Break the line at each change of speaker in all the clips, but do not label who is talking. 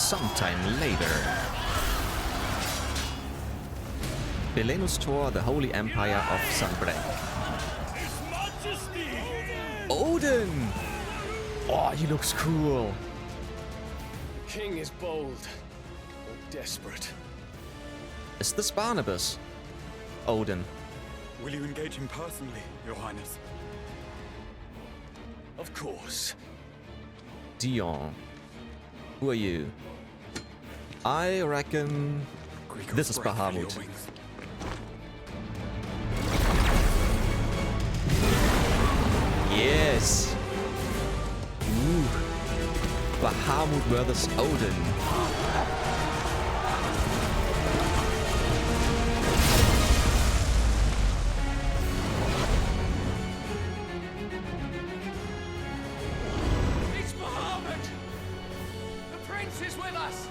sometime later. Belenus tore the Holy Empire of Sunbreak. Odin! Oh, he looks cool.
The king is bold or desperate.
Is this Barnabas? Odin.
Will you engage him personally, Your Highness?
Of course.
Dion. Who are you? I reckon this is Bahamut. Yes. Ooh. Bahamut versus Odin.
It's Bahamut! The prince is with us!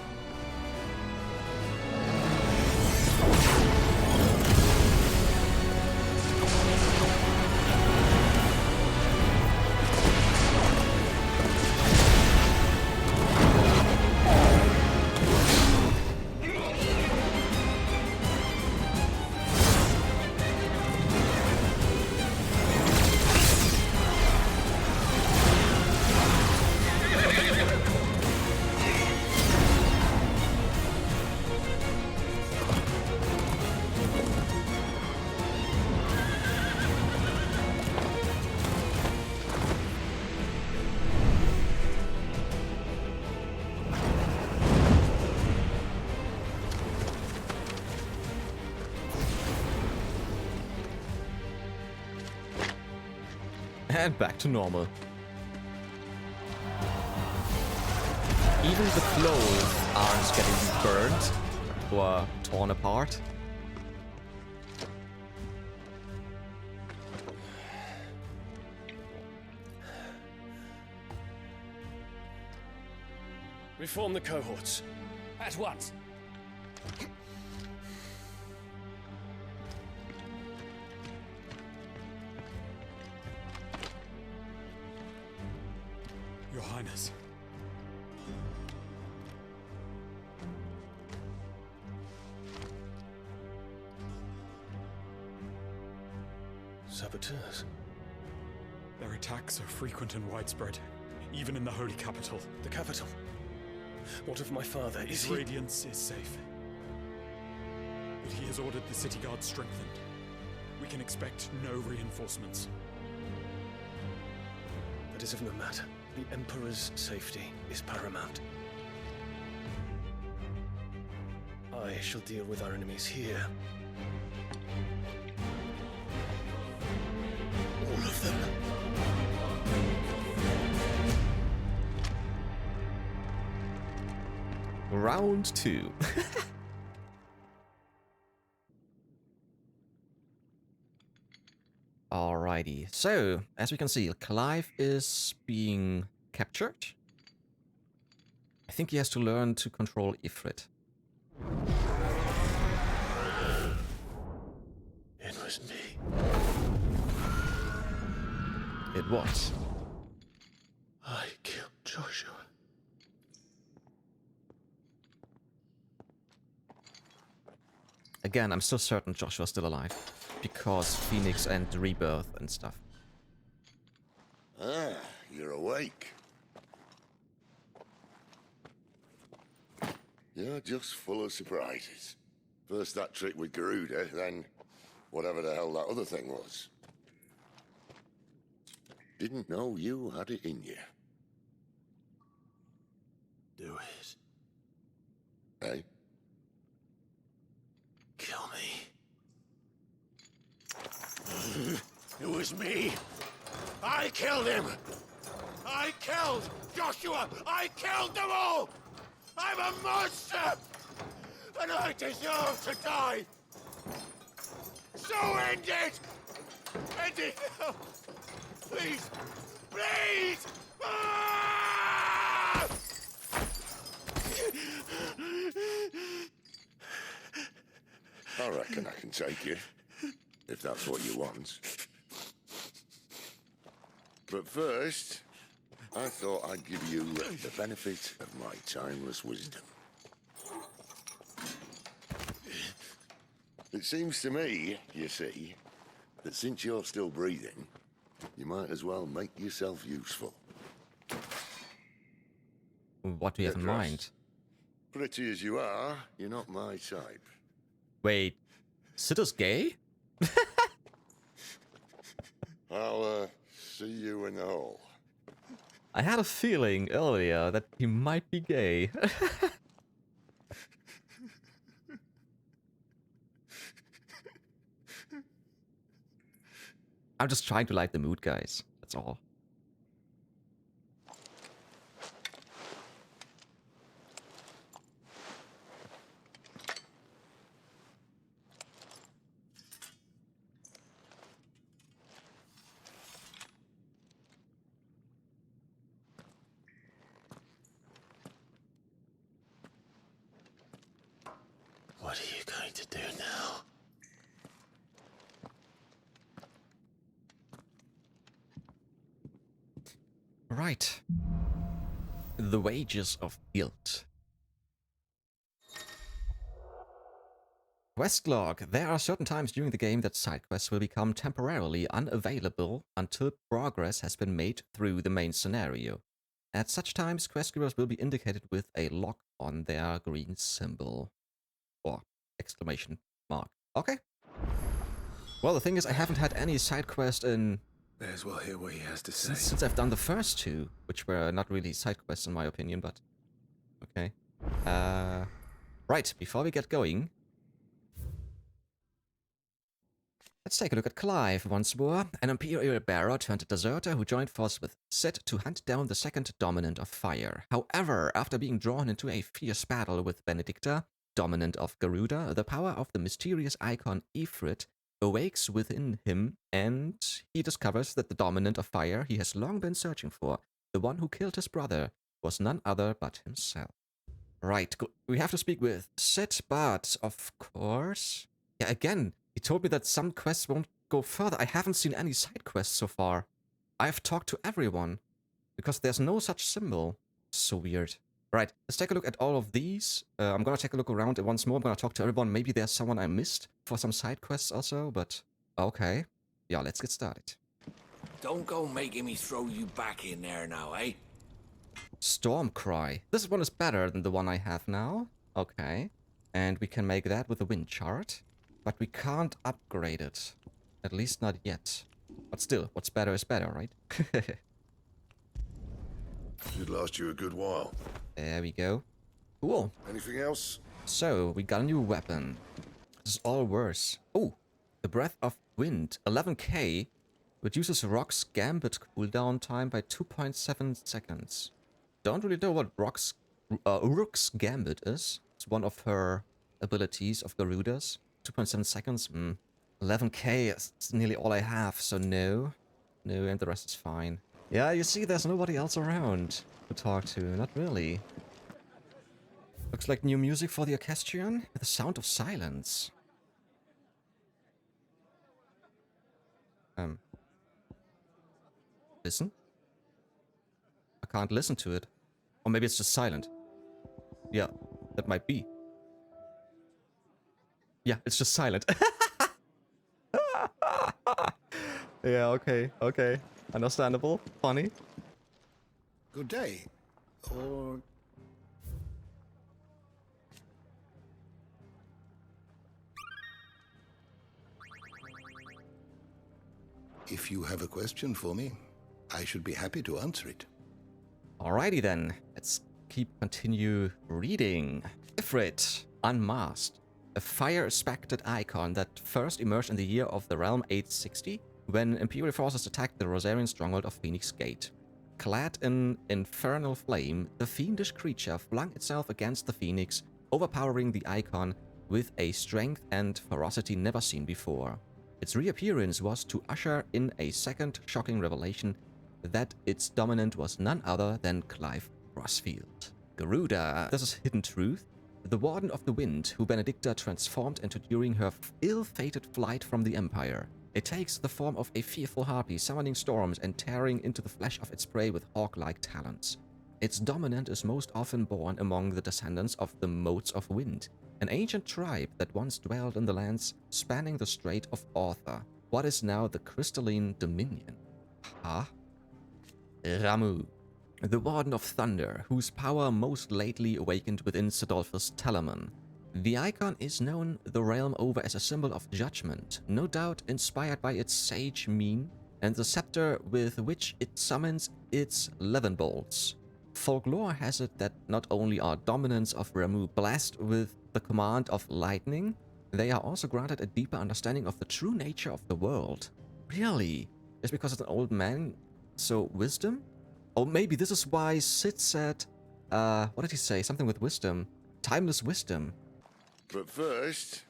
And back to normal. Even the clothes aren't getting burned or torn apart.
Reform the cohorts. At once.
Your Highness.
Saboteurs.
Their attacks are frequent and widespread, even in the Holy Capital.
The capital. What of my father? Is
His
he...
radiance is safe. But he has ordered the city guard strengthened. We can expect no reinforcements.
That is of no matter. The Emperor's safety is paramount. I shall deal with our enemies here. All of them.
Round 2. Alrighty, so as we can see, Clive is being captured. I think he has to learn to control Ifrit.
It was me.
It was.
I killed Joshua.
Again, I'm still certain Joshua's still alive. Because Phoenix and the Rebirth and stuff.
Ah, you're awake. You're just full of surprises. First that trick with Garuda, then whatever the hell that other thing was. Didn't know you had it in you.
Do it.
Hey?
Kill me.
It was me. I killed him. I killed Joshua. I killed them all. I'm a monster. And I deserve to die. So end it. End it now. Please. Please. Ah! I reckon I can take you. If that's what you want. But first, I thought I'd give you the benefit of my timeless wisdom. It seems to me, you see, that since you're still breathing, you might as well make yourself useful.
What do you have in
Trust.
mind?
Pretty as you are, you're not my type.
Wait, Sid is gay?
I'll see you in the hall.
I had a feeling earlier that he might be gay. I'm just trying to light the mood, guys. That's all.
What are you going to do now?
Right. The wages of guilt. Quest log. There are certain times during the game that side quests will become temporarily unavailable until progress has been made through the main scenario. At such times, quest givers will be indicated with a lock on their green symbol. Or exclamation mark. Okay. Well, the thing is, I haven't had any side quest in...
May as well hear what he has to say.
Since I've done the first two, which were not really side quests in my opinion, but... Okay. Right, before we get going... Let's take a look at Clive once more, an Imperial bearer turned deserter who joined forces with Sid to hunt down the second Dominant of Fire. However, after being drawn into a fierce battle with Benedicta, Dominant of Garuda, the power of the mysterious icon Ifrit awakes within him, and he discovers that the Dominant of Fire he has long been searching for, the one who killed his brother, was none other but himself. Right, we have to speak with Sid, but of course... Yeah, again, he told me that some quests won't go further. I haven't seen any side quests so far. I've talked to everyone, because there's no such symbol. So weird. Right, let's take a look at all of these. I'm gonna take a look around once more. I'm gonna talk to everyone. Maybe there's someone I missed for some side quests also, but... Okay. Yeah, let's get started.
Don't go making me throw you back in there now, eh?
Stormcry. This one is better than the one I have now. Okay. And we can make that with a wind chart. But we can't upgrade it. At least not yet. But still, what's better is better, right?
Should last you a good while.
There we go. Cool.
Anything else?
So, we got a new weapon. This is all worse. Oh, the Breath of Wind. 11k. Reduces Rock's Gambit cooldown time by 2.7 seconds. Don't really know what Rook's Gambit is. It's one of her abilities of Garuda's. 2.7 seconds? 11k is nearly all I have, so no. No, and the rest is fine. Yeah, you see, there's nobody else around to talk to. Not really. Looks like new music for the orchestrion with the sound of silence. Listen? I can't listen to it. Or maybe it's just silent. Yeah, that might be. Yeah, it's just silent. Yeah, okay, okay. Understandable. Funny.
Good day. Or... If you have a question for me, I should be happy to answer it.
Alrighty then. Let's continue reading. Ifrit, Unmasked. A fire-spectred icon that first emerged in the year of the realm 860, when Imperial forces attacked the Rosarian stronghold of Phoenix Gate. Clad in infernal flame, the fiendish creature flung itself against the Phoenix, overpowering the icon with a strength and ferocity never seen before. Its reappearance was to usher in a second shocking revelation that its dominant was none other than Clive Crossfield. Garuda, this is hidden truth. The Warden of the Wind, who Benedicta transformed into during her ill-fated flight from the Empire. It takes the form of a fearful harpy, summoning storms and tearing into the flesh of its prey with hawk-like talons. Its dominant is most often born among the descendants of the Motes of Wind, an ancient tribe that once dwelled in the lands spanning the Strait of Arthur, what is now the Crystalline Dominion. Huh? Ramu, the Warden of Thunder, whose power most lately awakened within Sidolphus Telamon. The icon is known the realm over as a symbol of judgment, no doubt inspired by its sage mien and the scepter with which it summons its levin bolts. Folklore has it that not only are dominants of Ramu blessed with the command of lightning, they are also granted a deeper understanding of the true nature of the world. Really? Just because it's an old man, so wisdom? Or maybe this is why Sid said, what did he say? Something with wisdom. Timeless wisdom.
But first,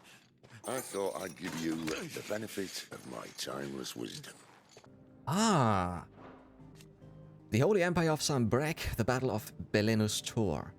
I thought I'd give you the benefit of my timeless wisdom.
Ah. The Holy Empire of Sanbreque, the Battle of Belenus Tor.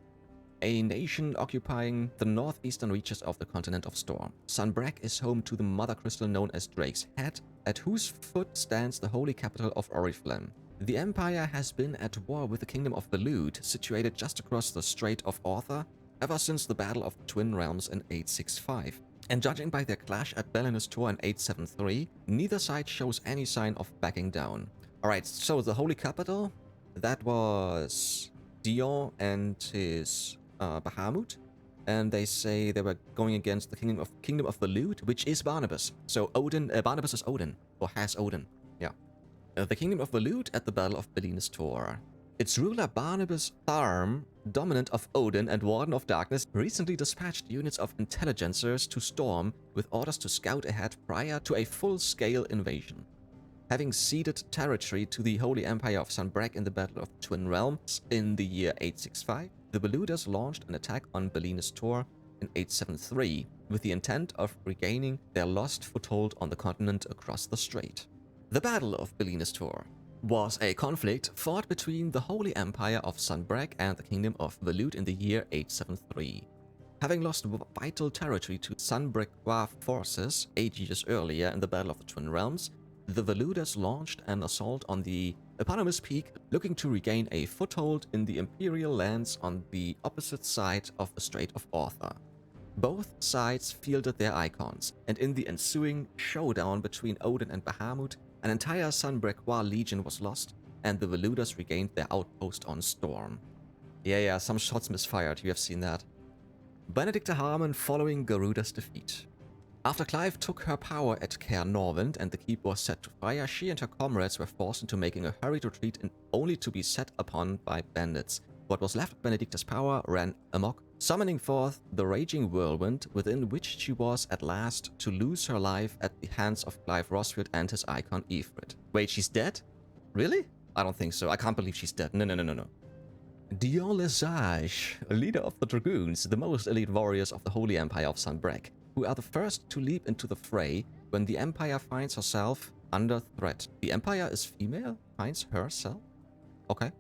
A nation occupying the northeastern reaches of the continent of Storm. Sanbreque is home to the mother crystal known as Drake's Head, at whose foot stands the holy capital of Oriflame. The empire has been at war with the kingdom of Belud, situated just across the Strait of Arthur, ever since the Battle of the Twin Realms in 865. And judging by their clash at Belenus Tor in 873, neither side shows any sign of backing down. Alright, so the holy capital, that was Dion and his Bahamut, and they say they were going against the kingdom of Belud, which is Barnabas. So Odin, Barnabas is Odin, or has Odin. Yeah. The kingdom of Belud at the Battle of Belenus Tor. Its ruler Barnabas Tharm, dominant of Odin and Warden of Darkness, recently dispatched units of intelligencers to Storm with orders to scout ahead prior to a full-scale invasion. Having ceded territory to the Holy Empire of Sanbreque in the Battle of the Twin Realms in the year 865, the Beluders launched an attack on Belenus Tor in 873 with the intent of regaining their lost foothold on the continent across the strait. The Battle of Belenus Tor was a conflict fought between the Holy Empire of Sanbreque and the Kingdom of Belud in the year 873. Having lost vital territory to Sanbrequois forces 8 years earlier in the Battle of the Twin Realms, the Beluders launched an assault on the eponymous peak, looking to regain a foothold in the imperial lands on the opposite side of the Strait of Arthur. Both sides fielded their icons, and in the ensuing showdown between Odin and Bahamut, an entire Sanbrequois legion was lost, and the Beluders regained their outpost on Storm. Yeah, some shots misfired, you have seen that. Benedicta Harmon following Garuda's defeat. After Clive took her power at Caer Norvind and the keep was set to fire, she and her comrades were forced into making a hurried retreat and only to be set upon by bandits. What was left of Benedicta's power ran amok, summoning forth the raging whirlwind, within which she was at last to lose her life at the hands of Clive Rosfield and his icon Ifrit. Wait, she's dead? Really? I don't think so. I can't believe she's dead. No. Dion Lesage, leader of the Dragoons, the most elite warriors of the Holy Empire of Sanbreque, who are the first to leap into the fray when the Empire finds herself under threat. The Empire is female? Finds herself? Okay.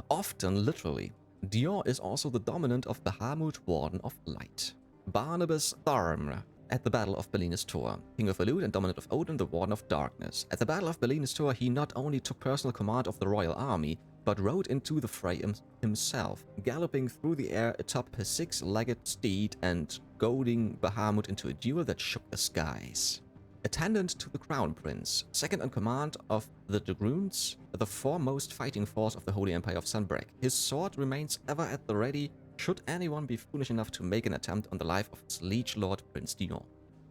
Often, literally. Dion is also the dominant of the Bahamut Warden of Light. Barnabas Tharm at the Battle of Belenus Tor, King of Belud and dominant of Odin, the Warden of Darkness. At the Battle of Belenus Tor, he not only took personal command of the royal army, but rode into the fray himself, galloping through the air atop his six-legged steed and goading Bahamut into a duel that shook the skies. Attendant to the Crown Prince, second in command of the Dragoons, the foremost fighting force of the Holy Empire of Sanbreque, his sword remains ever at the ready should anyone be foolish enough to make an attempt on the life of its liege lord Prince Dion.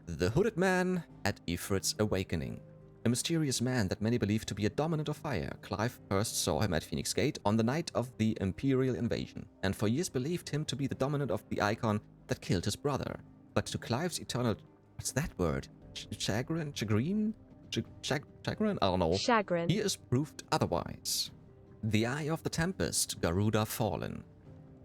The Hooded Man at Ifrit's Awakening. A mysterious man that many believe to be a dominant of fire, Clive first saw him at Phoenix Gate on the night of the Imperial invasion, and for years believed him to be the dominant of the icon that killed his brother. But to Clive's eternal... what's that word? Chagrin? Chagrin? Chagrin? I don't know.
Chagrin.
He is proved otherwise. The Eye of the Tempest, Garuda Fallen.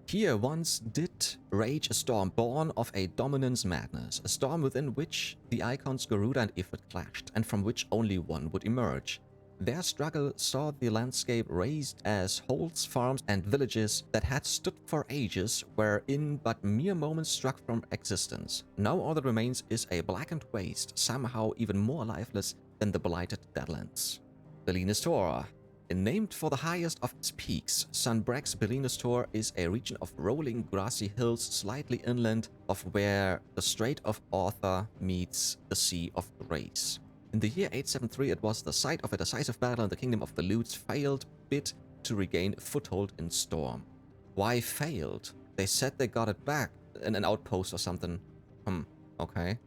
Here once did rage a storm born of a dominance madness, a storm within which the icons Garuda and Ifrit clashed, and from which only one would emerge. Their struggle saw the landscape razed as holds, farms, and villages that had stood for ages were in but mere moments struck from existence. Now all that remains is a blackened waste, somehow even more lifeless than the blighted Deadlands. Belinus Tor. Named for the highest of its peaks, Sunbreck's Belinus Tor is a region of rolling grassy hills slightly inland of where the Strait of Arthur meets the Sea of Grace. In the year 873, it was the site of a decisive battle, and the kingdom of the Lutes failed bid to regain a foothold in Storm. Why failed? They said they got it back in an outpost or something. Okay.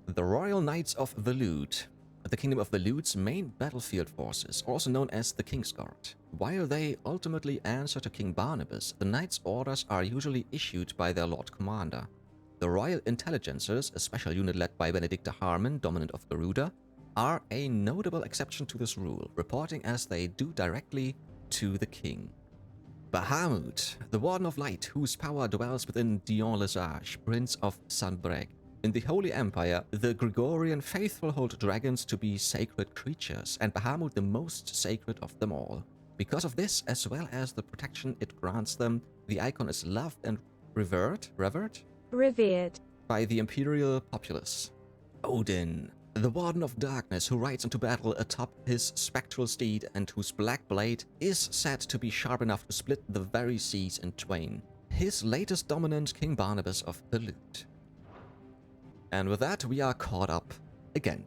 The Royal Knights of the Lute. The kingdom of the Lute's main battlefield forces, also known as the Kingsguard. While they ultimately answer to King Barnabas, the Knights' orders are usually issued by their Lord Commander. The Royal Intelligencers, a special unit led by Benedicta Harmon, dominant of Garuda, are a notable exception to this rule, reporting as they do directly to the king. Bahamut, the Warden of Light, whose power dwells within Dion Lesage, Prince of Sunbreck. In the Holy Empire, the Gregorian faithful hold dragons to be sacred creatures, and Bahamut the most sacred of them all. Because of this, as well as the protection it grants them, the icon is loved and revered by the imperial populace. Odin, the Warden of Darkness, who rides into battle atop his spectral steed and whose black blade is said to be sharp enough to split the very seas in twain. His latest dominant, King Barnabas of the Lute. And with that, we are caught up again.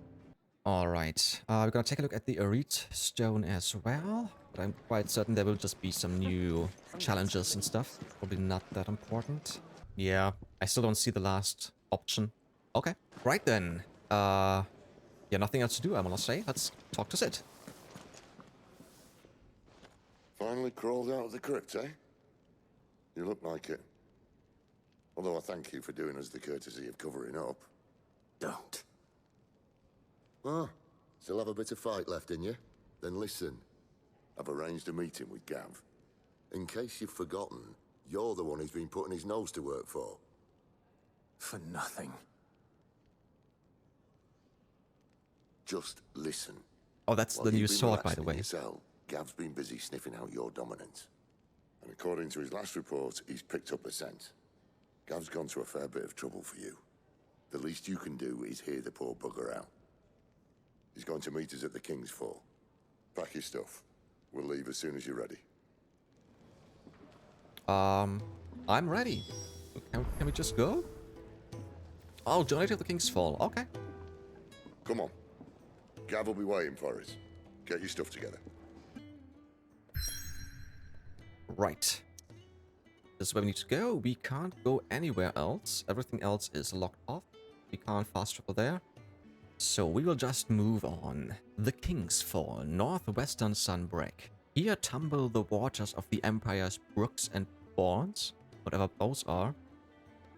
Alright, we're gonna take a look at the Arete Stone as well, but I'm quite certain there will just be some new challenges and stuff. Probably not that important. Yeah, I still don't see the last option. Okay, right then. Yeah, nothing else to do, I wanna say. Let's talk to Sid.
Finally crawled out of the crypt, eh? You look like it. Although I thank you for doing us the courtesy of covering up.
Don't.
Ah, still have a bit of fight left in you? Then listen. I've arranged a meeting with Gav. In case you've forgotten, you're the one he's been putting his nose to work for.
For nothing.
Just listen.
Oh, that's
While
the new
you've been
sword, by the
relaxing in
way.
your cell, Gav's been busy sniffing out your dominance. And according to his last report, he's picked up a scent. Gav's gone to a fair bit of trouble for you. The least you can do is hear the poor bugger out. He's going to meet us at the King's Fall. Pack your stuff. We'll leave as soon as you're ready.
I'm ready. Can we just go? Oh, journey to the King's Fall. Okay.
Come on. Gav will be waiting for us. Get your stuff together.
Right. This is where we need to go. We can't go anywhere else. Everything else is locked off. We can't fast travel there. So we will just move on. The King's Fall, northwestern Sunbreck. Here tumble the waters of the Empire's brooks and bournes, whatever those are.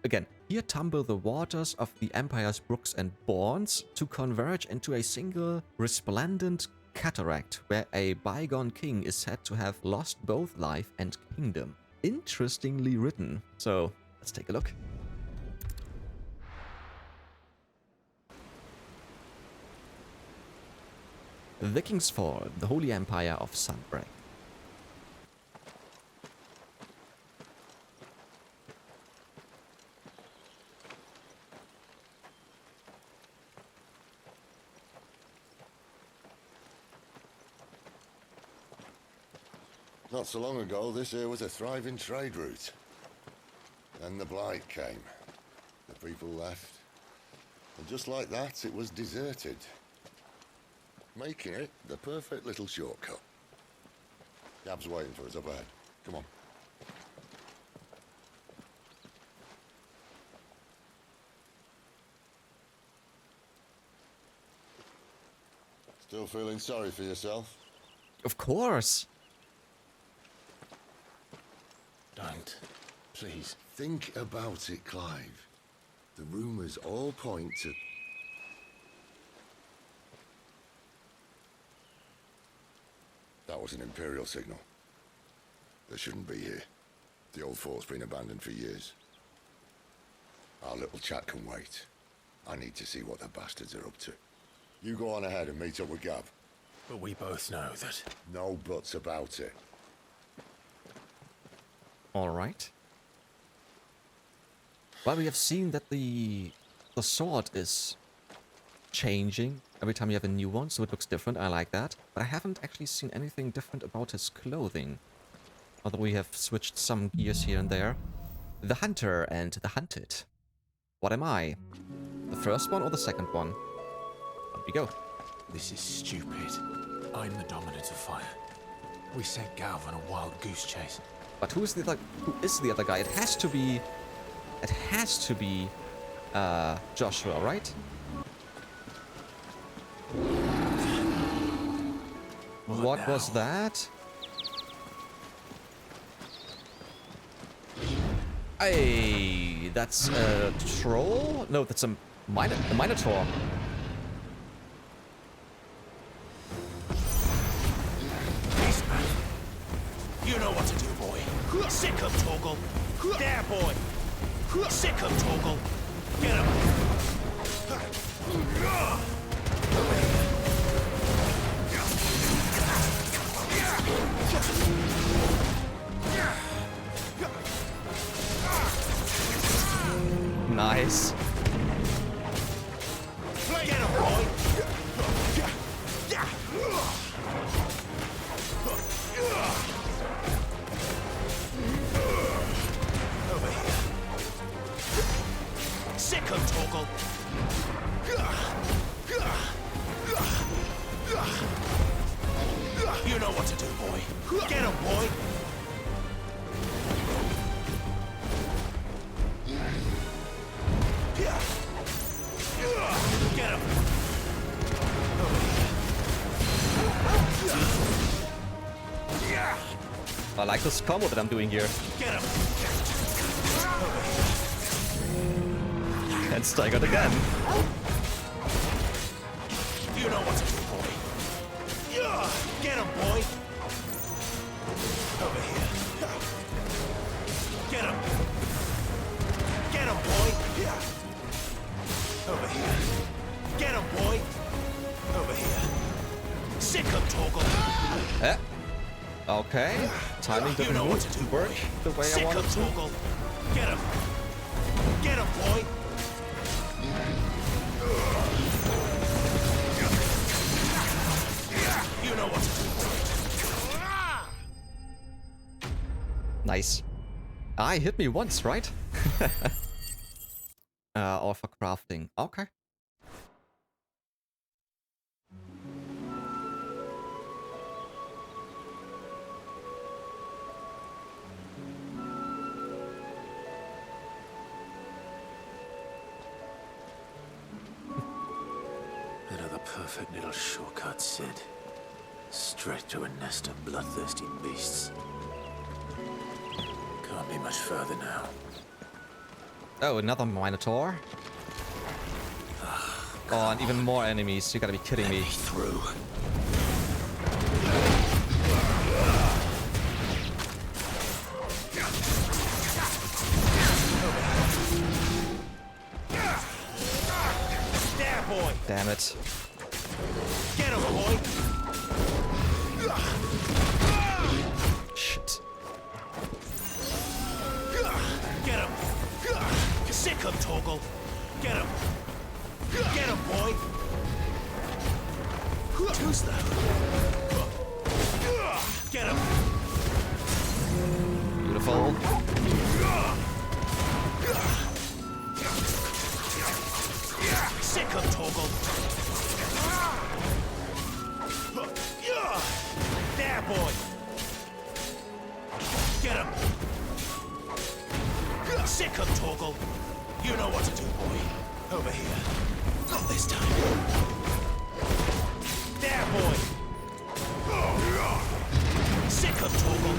Again, here tumble the waters of the Empire's brooks and bournes to converge into a single resplendent cataract where a bygone king is said to have lost both life and kingdom. Interestingly written. So, let's take a look. The King's Fall, the Holy Empire of Sunbreck.
Not so long ago, this here was a thriving trade route. Then the Blight came. The people left. And just like that, it was deserted. Making it the perfect little shortcut. Gav's waiting for us up ahead. Come on. Still feeling sorry for yourself?
Of course!
Don't. Please.
Think about it, Clive. The rumors all point to... That was an Imperial signal. They shouldn't be here. The old fort's been abandoned for years. Our little chat can wait. I need to see what the bastards are up to. You go on ahead and meet up with Gav.
But we both know that...
No buts about it.
Alright. Well, we have seen that the sword is changing Every time you have a new one, so it looks different. I like that. But I haven't actually seen anything different about his clothing. Although we have switched some gears here and there. The Hunter and the Hunted. What am I? The first one or the second one? Up we go.
This is stupid. I'm the dominant of fire. We sent Galv on a wild goose chase.
But who is the other guy? It has to be... It has to be... Joshua, right? What was that? Hey, that's a troll? No, that's a Minotaur.
Beastman, you know what to do, boy. Sick him, Torgal. There, boy. Sick him, Torgal. Get him.
Nice.
Get him, boy. Over here. Sick him, Torgal. You know what to do, boy. Get him, boy. Get him.
I like this combo that I'm doing here.
Get him.
And staggered again.
You know what to do, boy. Get him, boy. Over here. Get him. Get him, boy. Over here. Get him, boy. Over here. Sick him, Torgal.
Eh? Okay. Timing
You
didn't
know what to do,
work
boy.
the way I
Sick him,
wanted to.
Torgal. Get him. Get him, boy. You know what to do, boy.
Nice. Ah, he hit me once, right? Or for crafting. Okay.
Another perfect little shortcut, Sid. Straight to a nest of bloodthirsty beasts. Can't be much further now.
Oh, another Minotaur. Oh, and even more enemies. You gotta be kidding me.
Through. There, boy.
Damn it.
Get him, boy.
Shit.
Get him. Sick him, Torgal. Get him. Get him, boy. Too slow. Get him.
Beautiful.
Sick him, Torgal. There, boy. Get him. Sick him, Torgal. You know what to do, boy. Over here. Not this time. There, boy. Sick him, Torgal.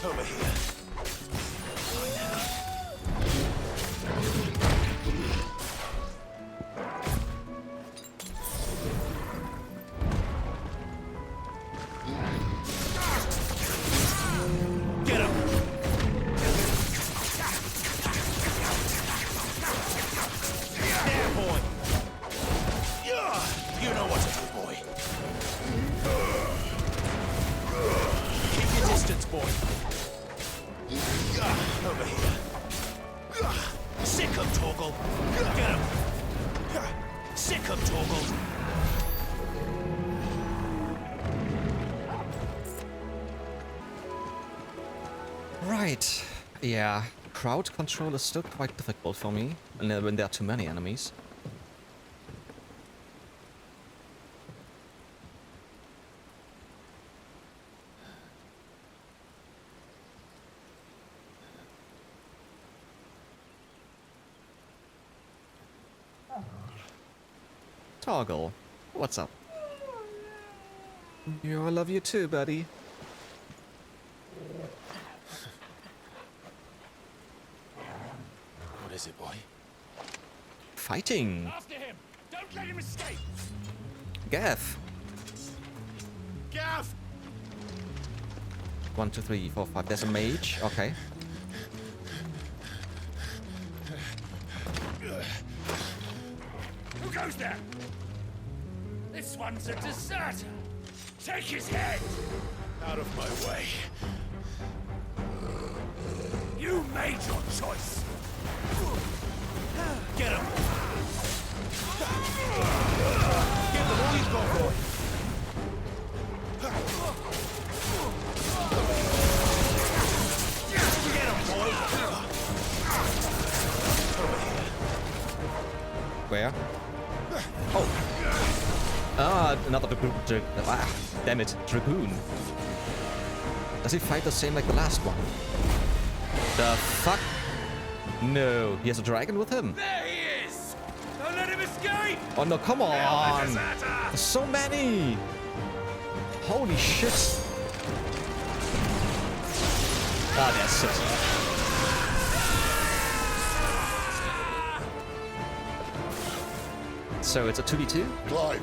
Over here. Get him! There, boy! You know what to do, boy. Keep your distance, boy.
Right. Yeah. Crowd control is still quite difficult for me when there are too many enemies. Toggle, what's up? Yeah, I love you too, buddy.
What is it, boy?
Fighting.
After him! Don't let him escape!
Gav.
Gav!
1, 2, 3, 4, 5. There's a mage. Okay.
Who goes there? This one's a deserter! Take his head!
Out of my way.
You made your choice!
Get him! Give them all you've got, boy! Get him, boy!
Where? Oh. Ah, another damn it, Dragoon. Does he fight the same like the last one? The fuck? No, he has a dragon with him.
There he is! Don't let him escape!
Oh no, come on! There's so many! Holy shit! Ah, that's it. So it's a 2v2?
Clive,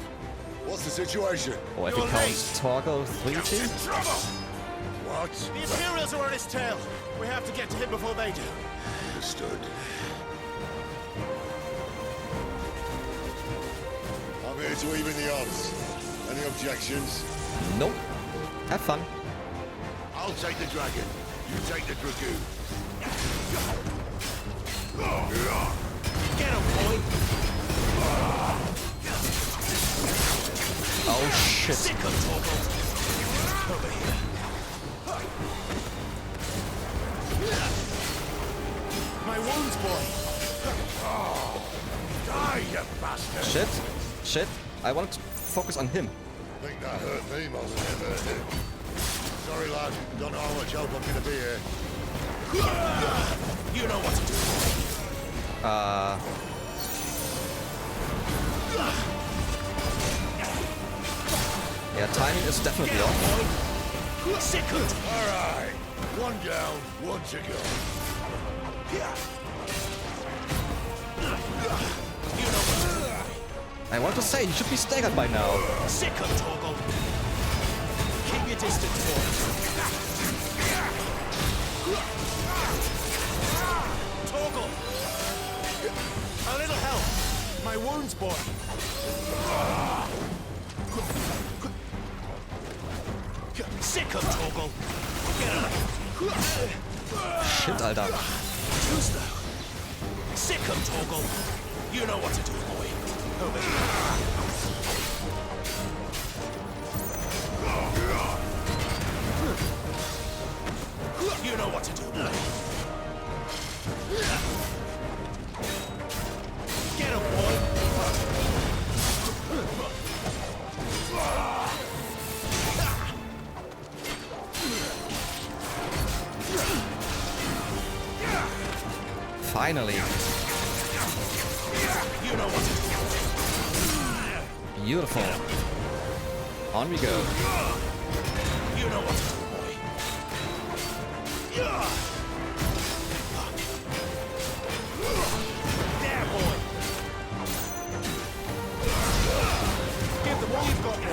what's the situation?
Or if it counts Torgo 3v2?
What?
The Imperials are on his tail. We have to get to him before they do.
Understood. I'm here to even the odds. Any objections?
Nope. Have fun.
I'll take the dragon. You take the dragoon.
Get him, boy!
Oh shit.
Sick of Torgal! Over here. My wounds, boy!
Die, you bastard!
Shit. Shit. I want to focus on him.
Think that hurt me more than it hurt him. Sorry, lad. Don't know how much help I'm gonna be here.
You know what to do.
Yeah, timing is definitely
Get
off.
him, boy! Sick of it!
All right. One down, one to go.
You know what to do.
I want to say he should be staggered by now.
Sick of Torgal! Keep your distance, boy! Torgal! A little help! My wounds, boy! Sick of Torgal! Get him!
Shit, Alter.
Too slow! Sick of Torgal! You know what to do, boy! Over here! You know what to do, boy! Get him, boy!
Finally.
You know what to do.
Beautiful. On we go.
You know what to do, boy. There, boy. Give them all you've got, boy.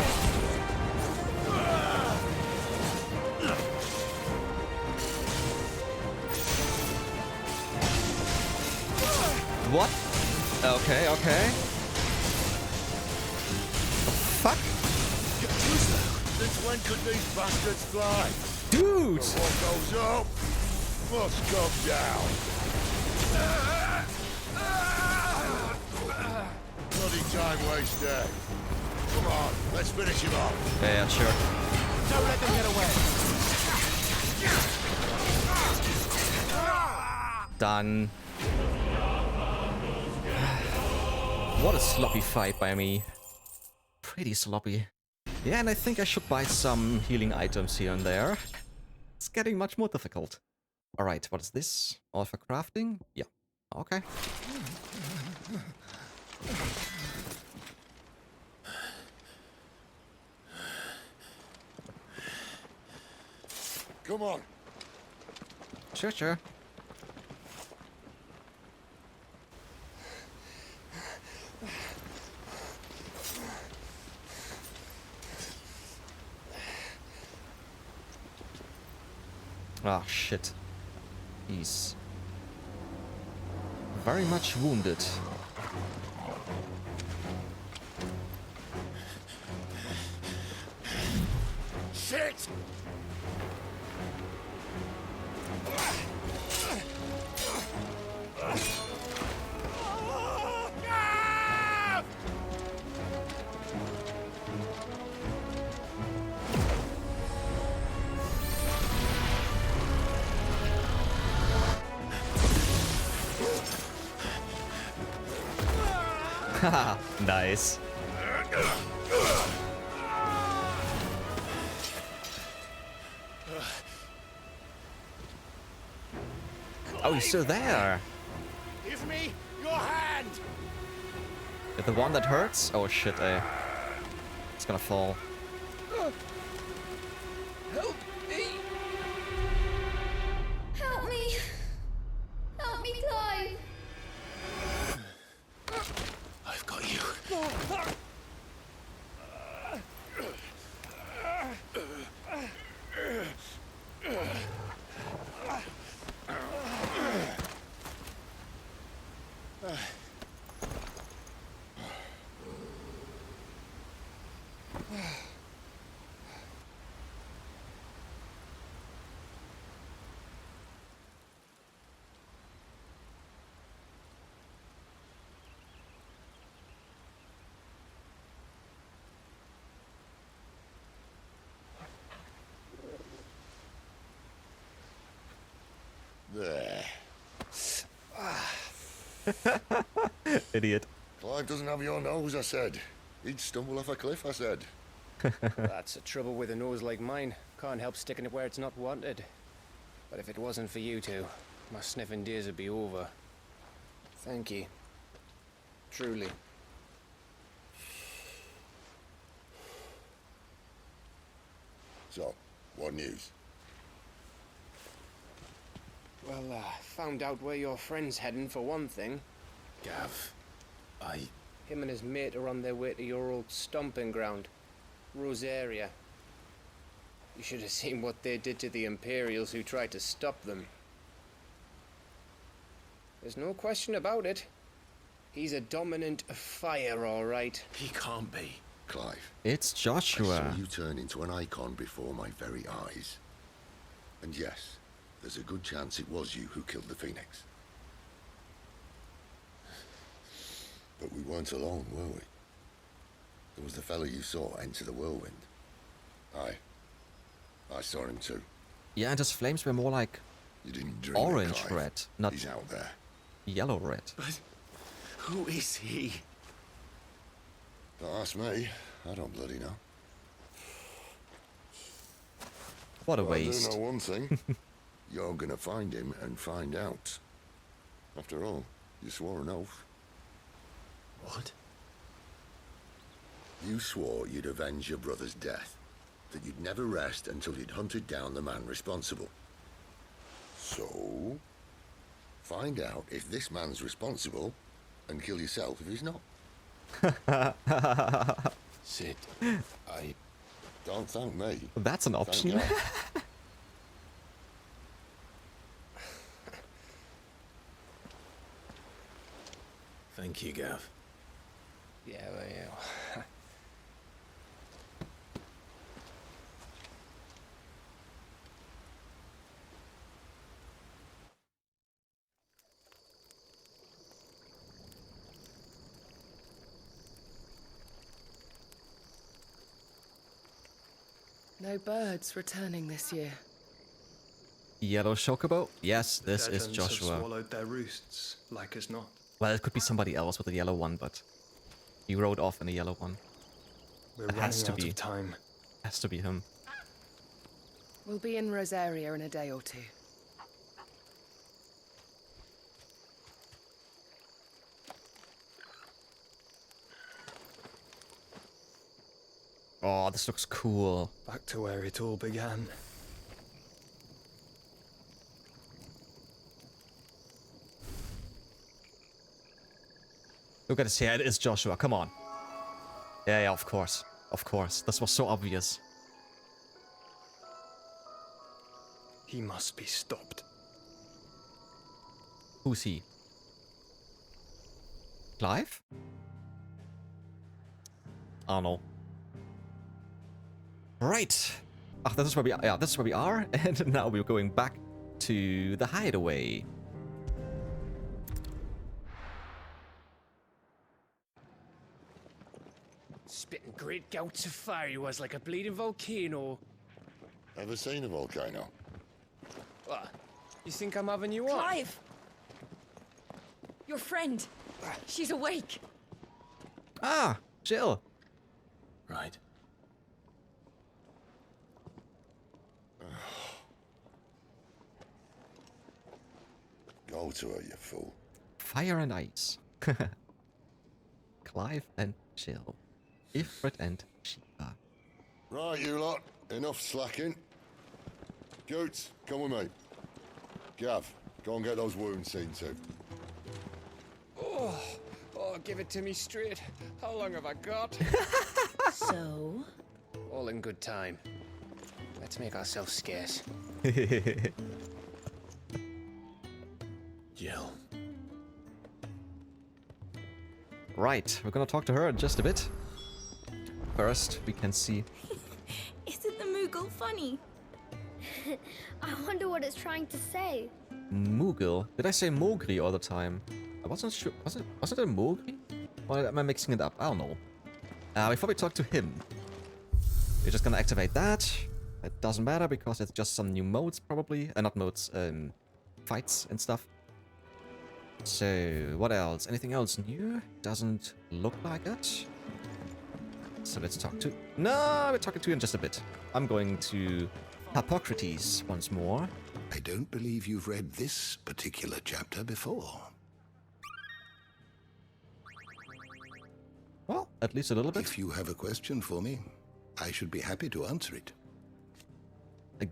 What? Okay, okay. The fuck?
Since when could these bastards fly?
Dude!
What goes up must come down. Bloody time waster. Come on, let's finish him off.
Yeah, sure.
Don't let them get away.
Done. What a sloppy fight by me. Pretty sloppy. Yeah, and I think I should buy some healing items here and there. It's getting much more difficult. Alright, what is this? All for crafting? Yeah. Okay.
Come on.
Sure, sure. Ah, shit. He's very much wounded.
Shit!
Haha, nice. Oh, he's still there.
Give me your hand!
The one that hurts? Oh shit, it's gonna fall.
Help me!
Help me! Help me, Clive!
I've got you.
There.
Idiot.
Clive doesn't have your nose, I said. He'd stumble off a cliff, I said.
That's the trouble with a nose like mine. Can't help sticking it where it's not wanted. But if it wasn't for you two, my sniffing days would be over. Thank you. Truly.
So, what news?
Well, found out where your friend's heading for one thing.
Gav,
Him and his mate are on their way to your old stomping ground, Rosaria. You should have seen what they did to the Imperials who tried to stop them. There's no question about it. He's a dominant of fire, all right.
he can't be.
Clive,
It's
I saw
Joshua.
you turn into an icon before my very eyes. And yes, there's a good chance it was you who killed the Phoenix. But we weren't alone, were we? There was the fellow you saw enter the whirlwind. I saw him too.
Yeah, and his flames were more like
You didn't dream it,
orange
Clive.
red, not
He's out there.
yellow red.
But who is he?
Don't ask me. I don't bloody know.
What a
But I
waste.
do know one thing. You're gonna find him and find out. After all, you swore an oath.
What?
You swore you'd avenge your brother's death. That you'd never rest until you'd hunted down the man responsible. So, find out if this man's responsible and kill yourself if he's not.
Sid, I...
Don't thank me.
That's an
Thank
option.
God.
Thank you, Gav.
Yeah, well, yeah.
No birds returning this year.
Yellow chocobo? Yes, this is
Deadlands have
Joshua.
swallowed their roosts, like as not.
Well, it could be somebody else with a yellow one, but he rode off in a yellow one.
We're
It
running
has to
out
be.
of time.
Has to be him.
We'll be in Rosaria in a day or two.
Oh, this looks cool.
Back to where it all began.
Look at his hair. It is Joshua. Come on. Yeah, yeah, of course. Of course. This was so obvious.
He must be stopped.
Who's he? Clive? I don't know. Right. Ah, this is where we are. Yeah, this is where we are. And now we're going back to the hideaway.
Spitting great gouts of fire he was like a bleeding volcano.
Ever seen a volcano?
What? You think I'm having you on?
Clive! Your friend. She's awake.
Ah, Jill.
Right.
Go to her, you fool.
Fire and ice. Clive and Jill. Ifrit and Shiva.
Right, you lot. Enough slacking. Goots, come with me. Gav, go and get those wounds seen to.
Oh, give it to me straight. How long have I got?
So?
All in good time. Let's make ourselves scarce.
Jill.
Right, we're gonna talk to her in just a bit. First, we can see...
Isn't the Moogle funny? I wonder what it's trying to say.
Moogle. Did I say Mowgli all the time? I wasn't sure. Was it a Mowgli? Or am I mixing it up? I don't know. Before we talk to him, we're just gonna activate that. It doesn't matter because it's just some new modes probably. Not modes, fights and stuff. So, what else? Anything else new? Doesn't look like it. So let's talk to... No, we're talking to him in just a bit. I'm going to Hippocrates once more.
I don't believe you've read this particular chapter before.
Well, at least a little bit.
If you have a question for me, I should be happy to answer it.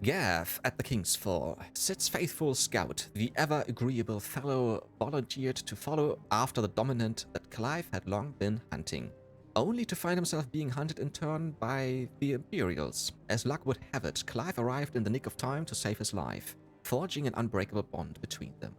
Gav at the King's Fall. Sid's faithful scout, the ever-agreeable fellow, volunteered to follow after the dominant that Clive had long been hunting, only to find himself being hunted in turn by the Imperials. As luck would have it, Clive arrived in the nick of time to save his life, forging an unbreakable bond between them.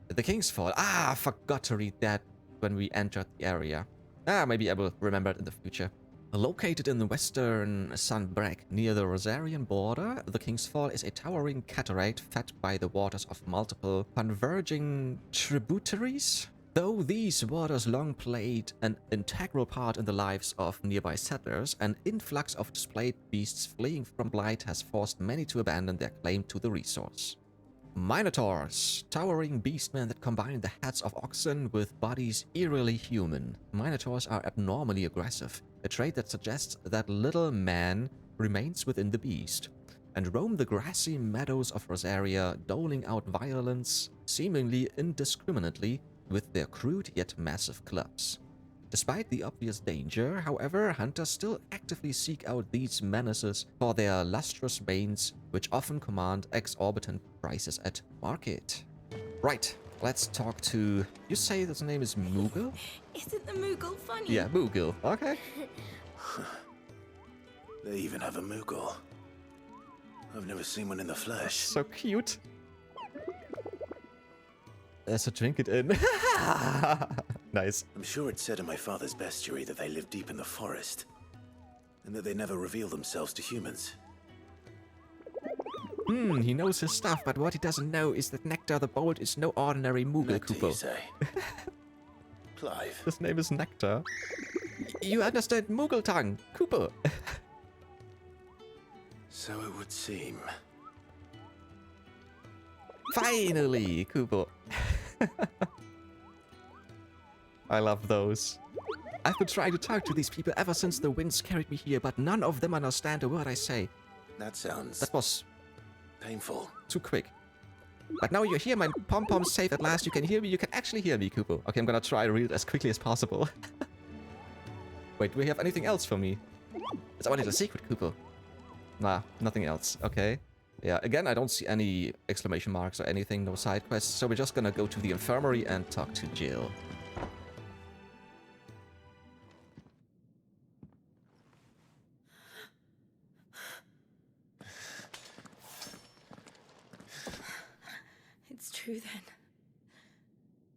The King's Fall. Ah, I forgot to read that when we entered the area. Maybe I will remember it in the future. Located in the western Sunbrek near the Rosarian border, the King's Fall is a towering cataract fed by the waters of multiple converging tributaries. Though these waters long played an integral part in the lives of nearby settlers, an influx of displaced beasts fleeing from blight has forced many to abandon their claim to the resource. Minotaurs, towering beastmen that combine the heads of oxen with bodies eerily human. Minotaurs are abnormally aggressive, a trait that suggests that little man remains within the beast, and roam the grassy meadows of Rosaria, doling out violence seemingly indiscriminately with their crude yet massive clubs. Despite the obvious danger, however, hunters still actively seek out these menaces for their lustrous manes, which often command exorbitant prices at market. Right, let's talk to... You say his name is Moogle?
Isn't the Moogle funny?
Yeah, Moogle. Okay.
They even have a Moogle. I've never seen one in the flesh.
So cute. So drink it in. Nice.
I'm sure it said in my father's bestiary that they live deep in the forest, and that they never reveal themselves to humans.
He knows his stuff, but what he doesn't know is that Nectar the Bold is no ordinary Moogle
Nectar, you
Koopo.
say? Clive.
His name is Nectar. You understand Moogle tongue, Koopo.
So it would seem.
Finally, Kubo. I love those. I've been trying to talk to these people ever since the winds carried me here, but none of them understand a word I say.
That sounds
That was
painful.
too quick. But now you're here, my pom-pom's safe at last. You can hear me. You can actually hear me, Kubo. Okay, I'm gonna try to read it as quickly as possible. Wait, do we have anything else for me? It's our little secret, Kubo. Nah, nothing else. Okay. Yeah, again, I don't see any exclamation marks or anything, no side quests. So we're just gonna go to the infirmary and talk to Jill.
It's true then.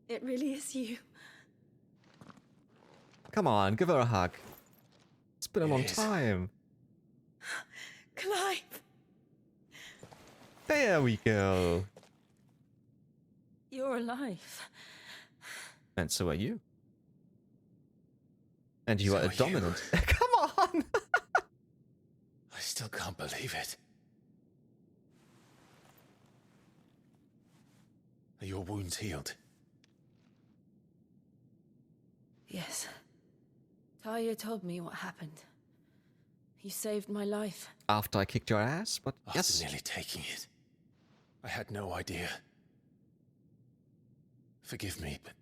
It really is you.
Come on, give her a hug. It's been a long time.
Clive!
There we go.
You're alive.
And so are you. And you
So
are a
are you.
dominant. Come on!
I still can't believe it. Are your wounds healed?
Yes. Talia told me what happened. You saved my life.
After I kicked your ass, but
After
yes.
nearly taking it. I had no idea. Forgive me, but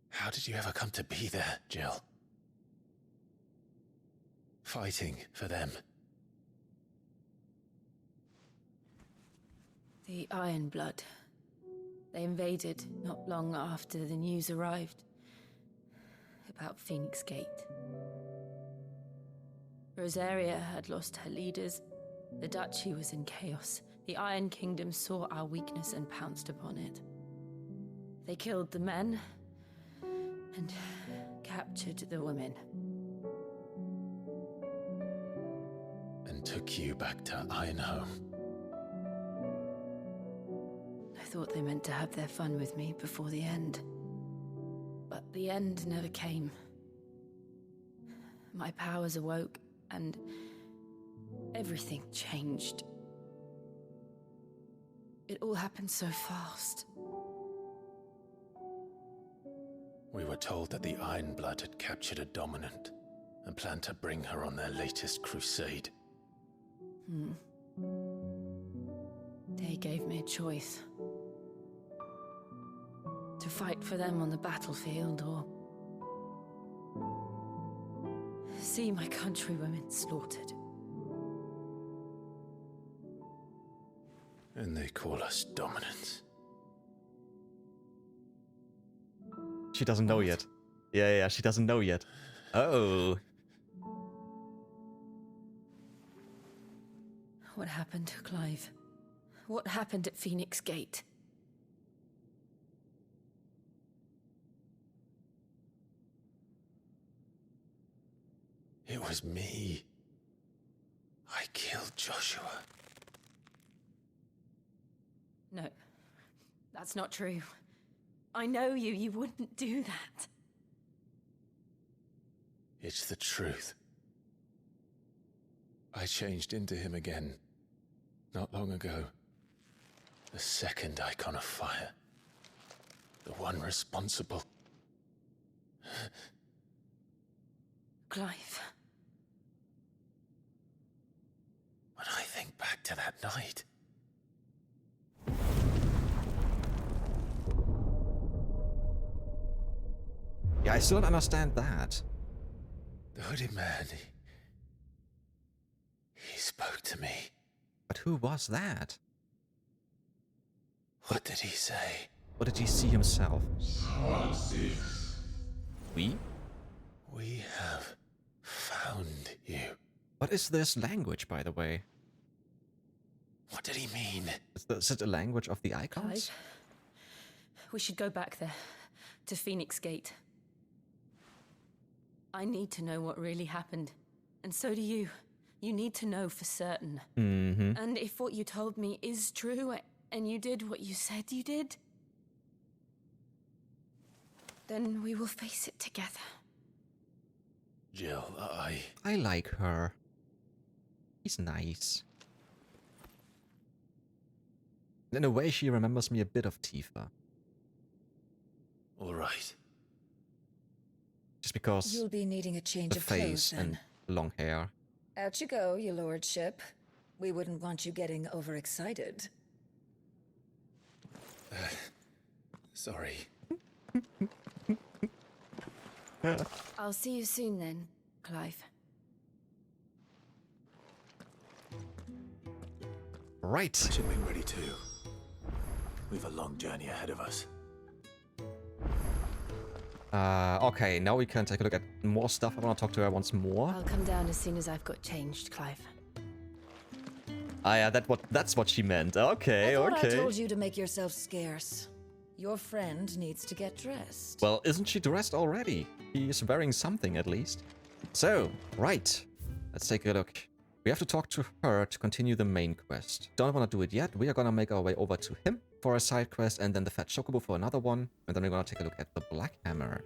how did you ever come to be there, Jill? Fighting for them.
The Iron Blood. They invaded not long after the news arrived about Phoenix Gate. Rosaria had lost her leaders. The Duchy was in chaos. The Iron Kingdom saw our weakness and pounced upon it. They killed the men and captured the women.
And took you back to Ironhome.
I thought they meant to have their fun with me before the end. But the end never came. My powers awoke, and everything changed. It all happened so fast.
We were told that the Iron Blood had captured a dominant and planned to bring her on their latest crusade.
They gave me a choice. To fight for them on the battlefield, or see my countrywomen slaughtered.
And they call us dominants.
She doesn't know yet. Yeah, she doesn't know yet. Oh.
What happened, Clive? What happened at Phoenix Gate?
It was me. I killed Joshua.
No, that's not true. I know you. You wouldn't do that.
It's the truth. I changed into him again, not long ago. The second icon of fire. The one responsible.
Clive.
When I think back to that night...
Yeah, I still don't understand that.
The hooded man, he spoke to me.
But who was that?
What did he say?
What did he see himself? We?
We have found you.
What is this language, by the way?
What did he mean?
Is it a language of the icons?
Clive, we should go back there, to Phoenix Gate. I need to know what really happened. And so do you. You need to know for certain.
Mm-hmm.
And if what you told me is true, and you did what you said you did, then we will face it together.
Jill,
I like her. He's nice. In a way, she remembers me a bit of Tifa.
All right.
Just because
You'll be needing a change
the
of clothes
face
then.
and long hair.
Out you go, your lordship. We wouldn't want you getting overexcited.
Sorry.
I'll see you soon then, Clive.
Right.
Should be ready too. We've a long journey ahead of us.
Okay, now we can take a look at more stuff. I want to talk to her once more.
I'll come down as soon as I've got changed, Clive.
Ah, yeah, that's what she meant. Okay,
I thought
okay.
I told you to make yourself scarce. Your friend needs to get dressed.
Well, isn't she dressed already? He is wearing something at least. So, right. Let's take a look. We have to talk to her to continue the main quest. Don't want to do it yet. We are gonna make our way over to him for a side quest, and then the Fat Chocobo for another one. And then we're gonna take a look at the Black Hammer.